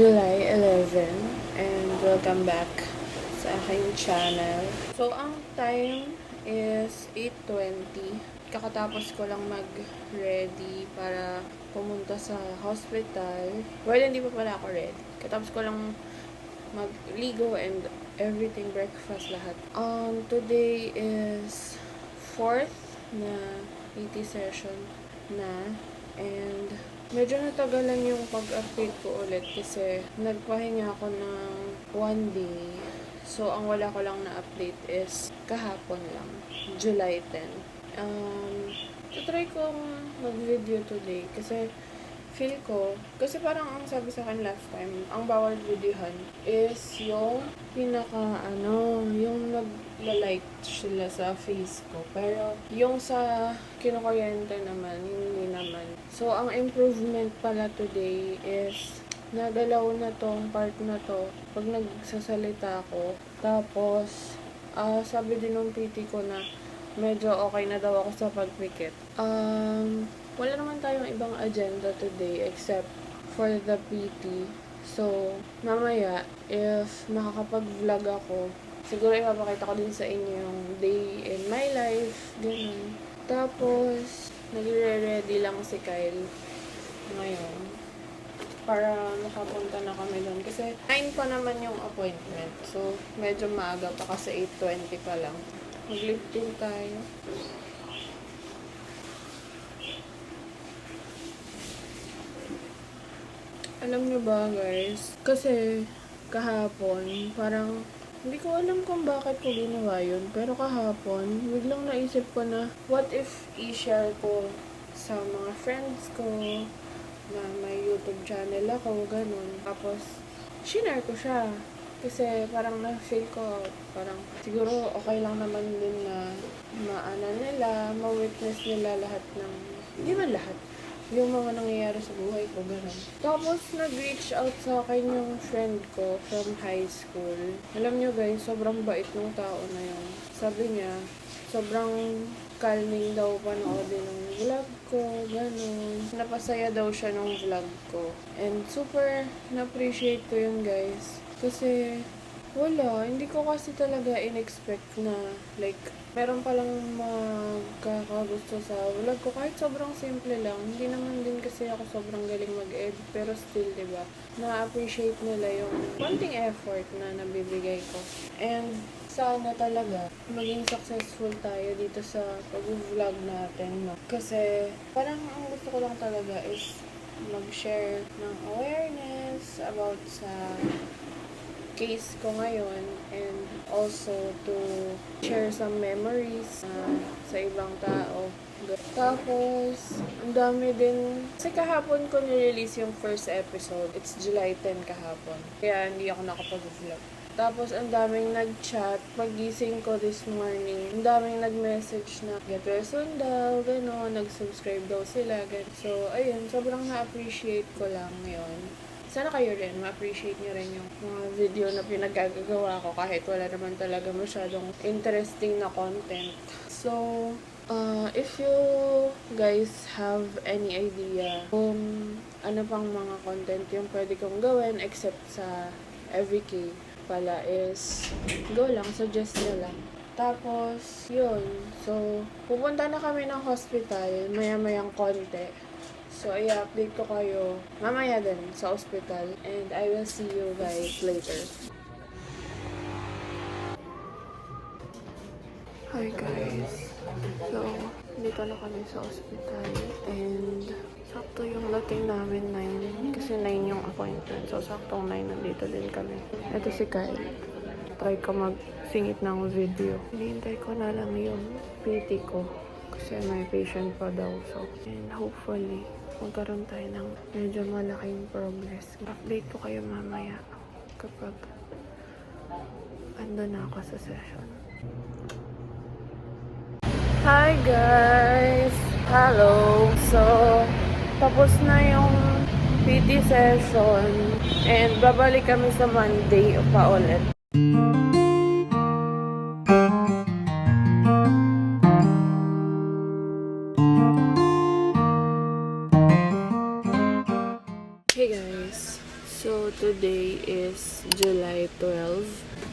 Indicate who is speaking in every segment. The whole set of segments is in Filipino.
Speaker 1: July 11 and welcome back sa aking channel. So, ang time is 8:20. Kakatapos ko lang mag-ready para pumunta sa hospital. Well, hindi pa pala ako ready. Katapos ko lang magligo and everything, breakfast, lahat. Today is 4th na PT session na and medyo natagalan yung pag-update ko ulit kasi nagpahinga ako ng 1 day. So, ang wala ko lang na update is kahapon lang, July 10. Try kong mag-video today kasi feel ko, kasi parang ang sabi sa akin last time, ang bawal videohan is yung yung nagla-like sila sa face ko. Pero yung sa kinukuryente naman, hindi naman. So, ang improvement pala today is nagalaw na tong part na to pag nagsasalita ako. Tapos, sabi din ng PT ko na medyo okay na daw ako sa pagpikit. Wala naman tayong ibang agenda today except for the PT. So, mamaya, if makakapag-vlog ako, siguro ipapakita ko din sa inyo yung day in my life, ganun. Tapos, nagre-ready lang si Kyle ngayon para makapunta na kami doon. Kasi 9 pa naman yung appointment. So, medyo maaga pa kasi 8:20 pa lang. Mag-lifting tayo. Alam nyo ba guys, kasi kahapon, parang hindi ko alam kung bakit ko ginawa yun. Pero kahapon, biglang naisip ko na, what if i-share ko sa mga friends ko na may YouTube channel ako, ganun. Tapos, shinare ko siya. Kasi parang na-feel ko, parang siguro okay lang naman din na maana nila, ma-witness nila lahat ng, hindi man lahat, yung mga nangyayari sa buhay ko, gano'n. Tapos, nag-reach out sa akin yung friend ko from high school. Alam nyo guys, sobrang bait ng tao na yun. Sabi niya, sobrang calming daw panoodin ng vlog ko, gano'n. Napasaya daw siya ng vlog ko. And super na-appreciate ko yun guys. Kasi, wala, hindi ko kasi talaga in-expect na, like, meron palang magkakagusto sa vlog ko. Kahit sobrang simple lang, hindi naman din kasi ako sobrang galing mag-edit. Pero still, diba, na-appreciate nila yung konting effort na nabibigay ko. And, sana talaga maging successful tayo dito sa pag-vlog natin, no? Kasi, parang ang gusto ko lang talaga is mag-share ng awareness about sa case ko ngayon and also to share some memories sa ibang tao. Tapos, ang dami din. Kasi kahapon ko nirelease yung first episode. It's July 10 kahapon. Kaya hindi ako nakapag-vlog. Tapos, ang daming nag-chat. Pagising ko this morning, ang daming nag-message na get well soon daw, gano'n, nag-subscribe daw sila, gano'n. So, ayun, sobrang na-appreciate ko lang yun. Sana kayo rin, ma-appreciate nyo rin yung mga video na pinagagagawa ko kahit wala naman talaga masyadong interesting na content. So, if you guys have any idea kung ano pang mga content yung pwede kong gawin except sa FVK pala is go lang, suggest nyo lang. Tapos, yun. So, pupunta na kami ng hospital maya-mayang konti. So, i-update ko kayo mamaya din sa hospital. And I will see you guys later. Hi guys. So, dito na kami sa hospital. And, sakto yung dating namin 9. Kasi 9 yung appointment. So, saktong 9 nandito din kami. Ito si Kyle. Try ko magsingit ng video. Hinihintay ko na lang yung PT ko. Kasi may patient pa daw. So, and hopefully, magkaroon tayo ng medyo malaking progress. Update ko kayo mamaya kapag ando na ako sa session. Hi guys! Hello! So, tapos na yung PT session and babalik kami sa Monday pa ulit. Hey guys! So, is July 12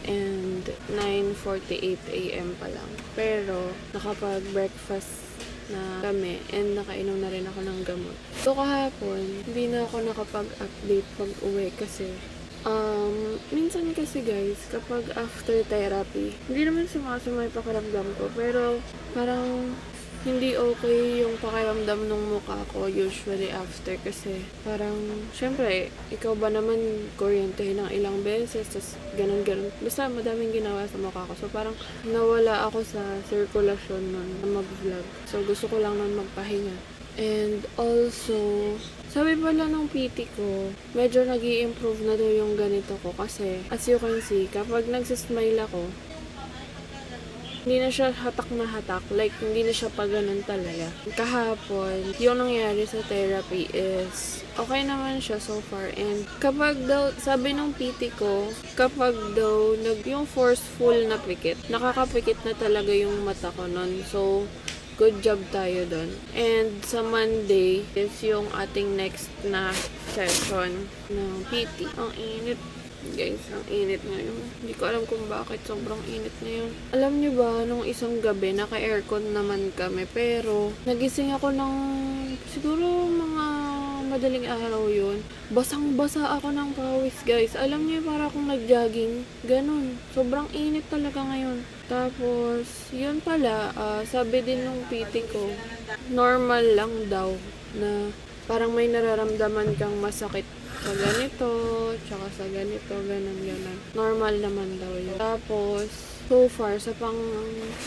Speaker 1: and 9:48 a.m. pa lang. Pero nakapag-breakfast na kami and nakainom na rin ako ng gamot. So kahapon, hindi na ako nakapag-update pag-uwi kasi minsan kasi guys, kapag after therapy, hindi naman sumasama yung pakiramdam ko, pero parang hindi okay yung pakiramdam ng mukha ko usually after kasi parang, syempre, ikaw ba naman kuryentehin ng ilang beses, tas ganun. Basta madaming ginawa sa mukha ko. So parang nawala ako sa circulation nun na mag-vlog. So gusto ko lang nun magpahinga. And also, sabi pala ng PT ko, medyo nag-i-improve na daw yung ganito ko kasi as you can see, kapag nagsismile ako, hindi na siya hatak na hatak. Like, hindi na siya pa ganun talaga. Kahapon, yung nangyari sa therapy is, okay naman siya so far. And kapag daw, sabi ng PT ko, kapag daw, yung forceful na pikit, nakakapikit na talaga yung mata ko nun. So, good job tayo dun. And sa Monday is yung ating next na session ng PT. Ang init. Guys, ang init ngayon. Hindi ko alam kung bakit sobrang init ngayon. Alam nyo ba, nung isang gabi, naka-aircon naman kami. Pero, nagising ako ng siguro mga madaling araw yun. Basang-basa ako ng pawis, guys. Alam nyo, para akong nag-jogging. Ganon. Sobrang init talaga ngayon. Tapos, yun pala, sabi din nung PT ko, normal lang daw na parang may nararamdaman kang masakit sa ganito, tsaka sa ganito, ganon. Normal naman daw yun. Tapos, so far, sa pang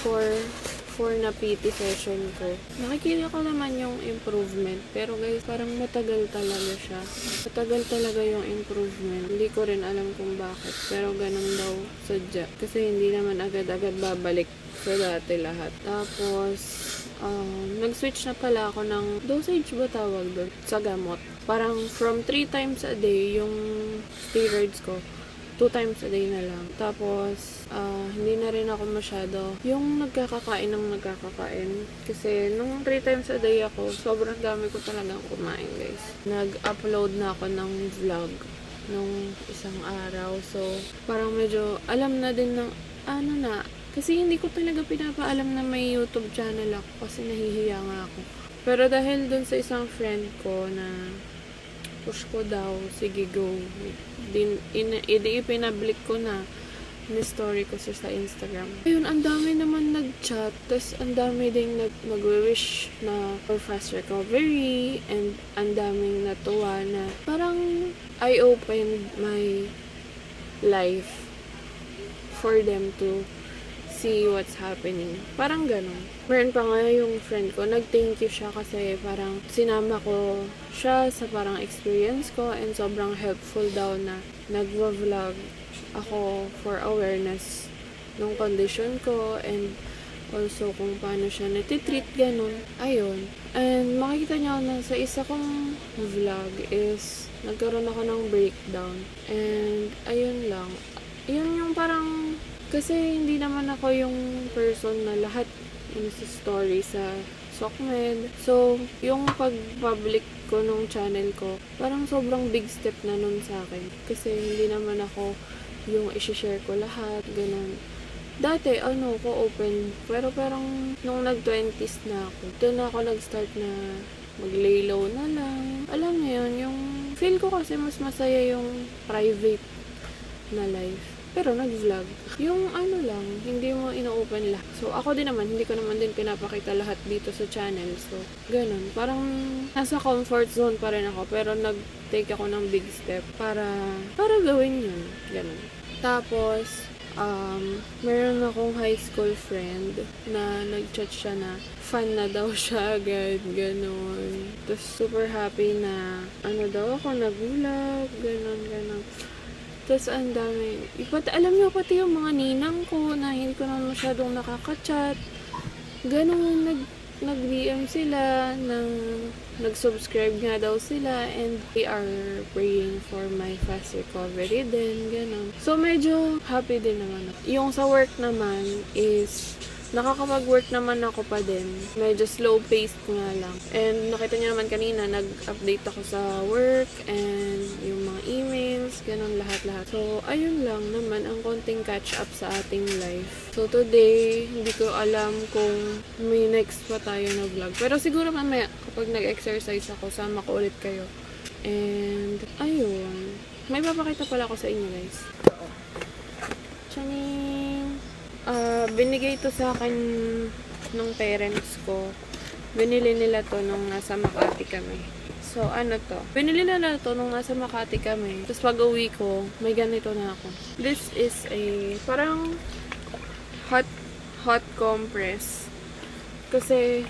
Speaker 1: 4 na PT session ko, nakikita ko naman yung improvement. Pero guys, parang matagal talaga siya. Matagal talaga yung improvement. Hindi ko rin alam kung bakit. Pero ganun daw sadya. Kasi hindi naman agad-agad babalik sa dati lahat. Tapos, nag-switch na pala ako ng dosage ba tawag doon? Sa gamot. Parang from 3 times a day yung steroids ko, 2 times a day na lang. Tapos, hindi na rin ako masyado yung nagkakakain. Kasi nung 3 times a day ako, sobrang dami ko talagang kumain, guys. Nag-upload na ako ng vlog nung isang araw. So, parang medyo alam na din ng kasi hindi ko talaga pinapaalam na may YouTube channel ako kasi nahihiya nga ako. Pero dahil dun sa isang friend ko na push ko daw, sige go. Ipinablik ko na story ko sa Instagram. Ayun, ang dami naman nag-chat, tas ang dami ding mag-wish na for fast recovery, and ang daming natuwa na parang I opened my life for them to see what's happening. Parang ganun. Meron pa nga yung friend ko, nag-thank you siya kasi parang sinama ko siya sa parang experience ko and sobrang helpful daw na nagwa-vlog ako for awareness ng condition ko and also kung paano siya natitreat, ganun. Ayun. And makikita niyo na sa isa kong vlog is nagkaroon ako ng breakdown. And ayun lang. Yun yung parang kasi hindi naman ako yung person na lahat sa story sa SOCMED. So, yung pag-public ko nung channel ko, parang sobrang big step na nun sa akin. Kasi hindi naman ako yung isi-share ko lahat, ganun. Dati, ko open. Pero parang nung nag-20s na ako, doon na ako nag-start na mag-lay low na lang. Alam mo yun, yung feel ko kasi mas masaya yung private na life. Pero nag-vlog. Yung lang, hindi mo ino-open lahat. So, ako din naman, hindi ko naman din pinapakita lahat dito sa channel. So, ganun. Parang nasa comfort zone pa rin ako. Pero nag-take ako ng big step para gawin yun. Ganun. Tapos, meron akong high school friend na nag-chat siya na fan na daw siya agad, ganun. Tapos, super happy na daw ako nag-vlog, ganun. Tapos, ang dami. Alam niyo, pati yung mga ninang ko na hindi ko naman masyadong nakaka-chat. Ganun, nag-DM sila, nag-subscribe nga daw sila, and they are praying for my fast recovery din, ganun. So, medyo happy din naman ako. Yung sa work naman is, nakakapag-work naman ako pa din. Medyo slow-paced nga lang. And nakita niyo naman kanina, nag-update ako sa work and yung mga emails, ganun lahat-lahat. So, ayun lang naman ang konting catch-up sa ating life. So, today, hindi ko alam kung may next pa tayo na vlog. Pero siguro mamaya, kapag nag-exercise ako, sama ko ulit kayo. And, ayun. May papakita pala ako sa inyo, guys. Tchaning! Binigay to sa akin nung parents ko. Binili nila to nung nasa Makati kami. So, ano to? Binili nila to nung nasa Makati kami. Tapos pag uwi ko, may ganito na ako. This is a parang hot compress. Kasi,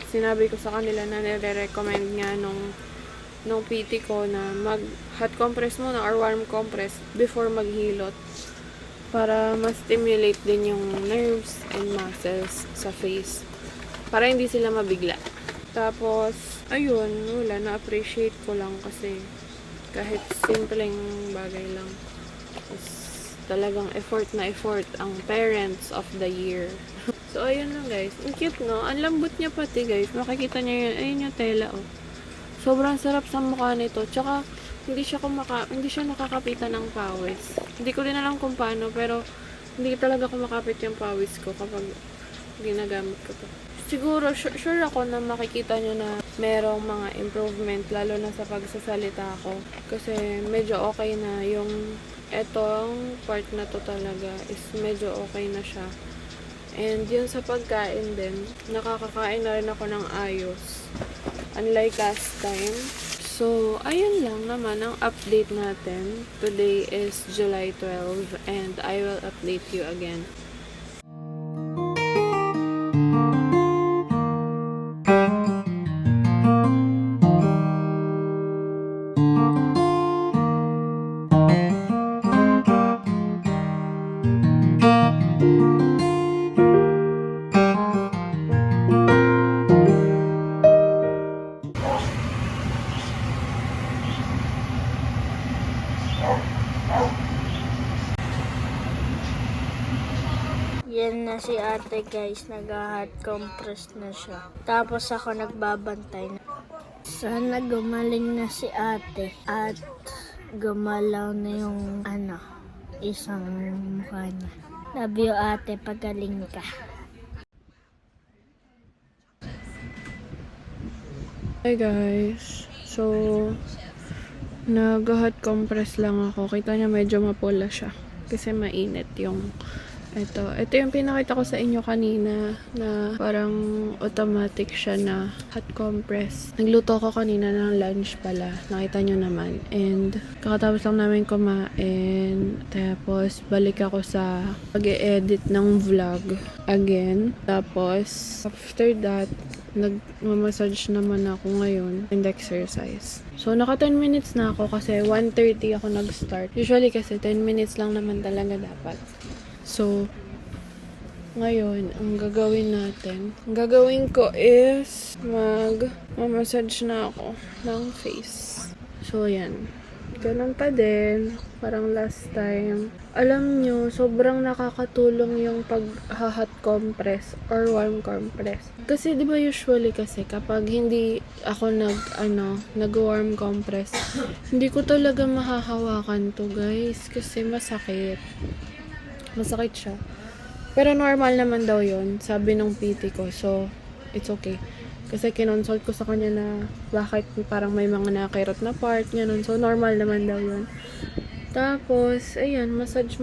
Speaker 1: sinabi ko sa kanila na nire-recommend nga nung PT ko na mag hot compress muna or warm compress before maghilot. Para ma-stimulate din yung nerves and muscles sa face. Para hindi sila mabigla. Tapos, ayun, wala, na-appreciate ko lang kasi kahit simpleng bagay lang is talagang effort na effort ang parents of the year. So, ayun lang guys. Ang cute, no? Ang lambot niya pati guys. Makikita niya yun. Ayun yung tela, oh. Sobrang sarap sa mukha nito. Tsaka, hindi siya nakakapitan ng pawis. Hindi ko din alam kung paano, pero hindi talaga kumakapit yung pawis ko kapag ginagamit ko to. Siguro, sure ako na makikita nyo na merong mga improvement, lalo na sa pagsasalita ko. Kasi medyo okay na yung etong part na to talaga is medyo okay na siya. And yun sa pagkain din, nakakakain na rin ako ng ayos. Unlike last time. So, ayun lang naman ang update natin. Today is July 12 and I will update you again.
Speaker 2: Yan na si ate guys, nag-hot compress na siya. Tapos ako nagbabantay na. Sana gumaling na si ate at gumalaw na yung isang mukha niya. Love you ate, pagaling ka.
Speaker 1: Hi guys. So, nag-hot compress lang ako. Kita niya medyo mapula siya. Kasi mainit yung ito yung pinakita ko sa inyo kanina na parang automatic siya na hot compress. Nagluto ko kanina ng lunch pala. Nakita nyo naman. And kakatapos lang namin kumain. Tapos balik ako sa pag-e-edit ng vlog again. Tapos after that, nag-massage naman ako ngayon and exercise. So, naka 10 minutes na ako kasi 1:30 ako nag-start. Usually kasi 10 minutes lang naman talaga dapat. So, ngayon, ang gagawin ko is mag-massage na ako ng face. So, yan. Ganun pa din. Parang last time. Alam nyo, sobrang nakakatulong yung pag-hot compress or warm compress. Kasi, di ba usually kasi kapag hindi ako nag-warm compress, hindi ko talaga mahahawakan to guys. Kasi masakit siya. Pero normal naman daw yon, sabi nung PT ko. So, it's okay. Kasi kinonsult ko sa kanya na bakit parang may mga nakakirot na part, ganun. So, normal naman daw yon. Tapos, ayan, massage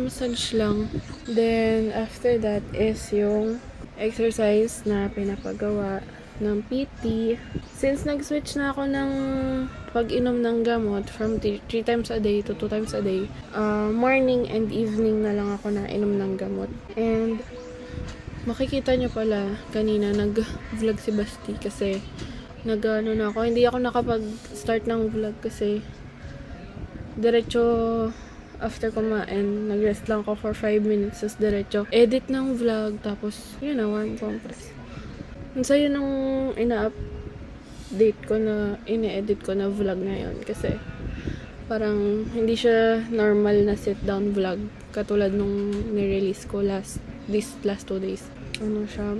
Speaker 1: lang. Then, after that is yung exercise na pinapagawa ng PT. Since nag-switch na ako ng pag-inom ng gamot from 3 times a day to 2 times a day, morning and evening na lang ako na inom ng gamot. And makikita nyo pala kanina nag-vlog si Basti kasi na ako. Hindi ako nakapag-start ng vlog kasi diretso after kumain, nag-rest lang ako for 5 minutes, tapos diretso edit ng vlog, tapos yun na, warm compress. Ang sayo nung ine-edit ko na vlog ngayon kasi parang hindi siya normal na sit down vlog katulad nung nirelease ko last these last 2 days. Ano siya,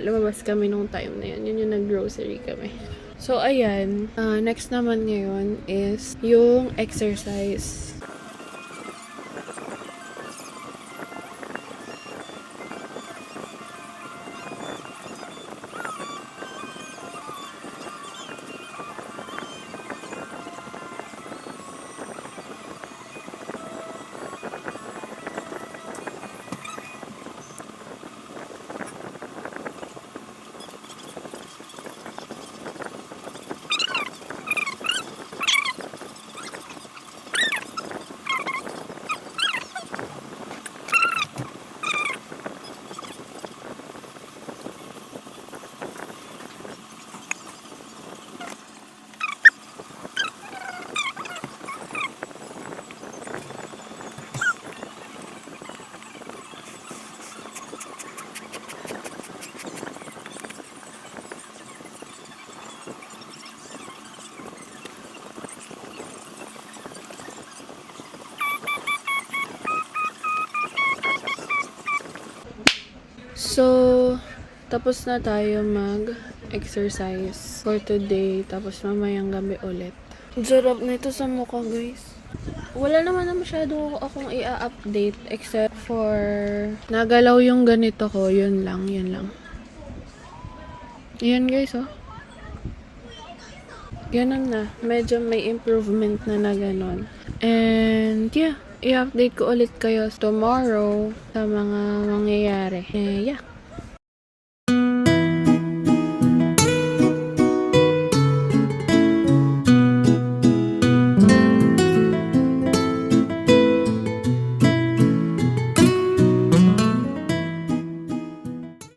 Speaker 1: lumabas kami nung time na yun. Yun yung nag-grocery kami. So, ayan. Next naman ngayon is yung exercise. So, tapos na tayo mag-exercise for today. Tapos mamayang gabi ulit. Sarap nito sa mukha, guys. Wala naman na masyado akong i-update except for nagalaw yung ganito ko. Yun lang, yun lang. Yan, guys, oh. Ganun na. Medyo may improvement na ganon. And, yeah. I-update ko ulit kayo tomorrow sa mga mangyayari. Yeah.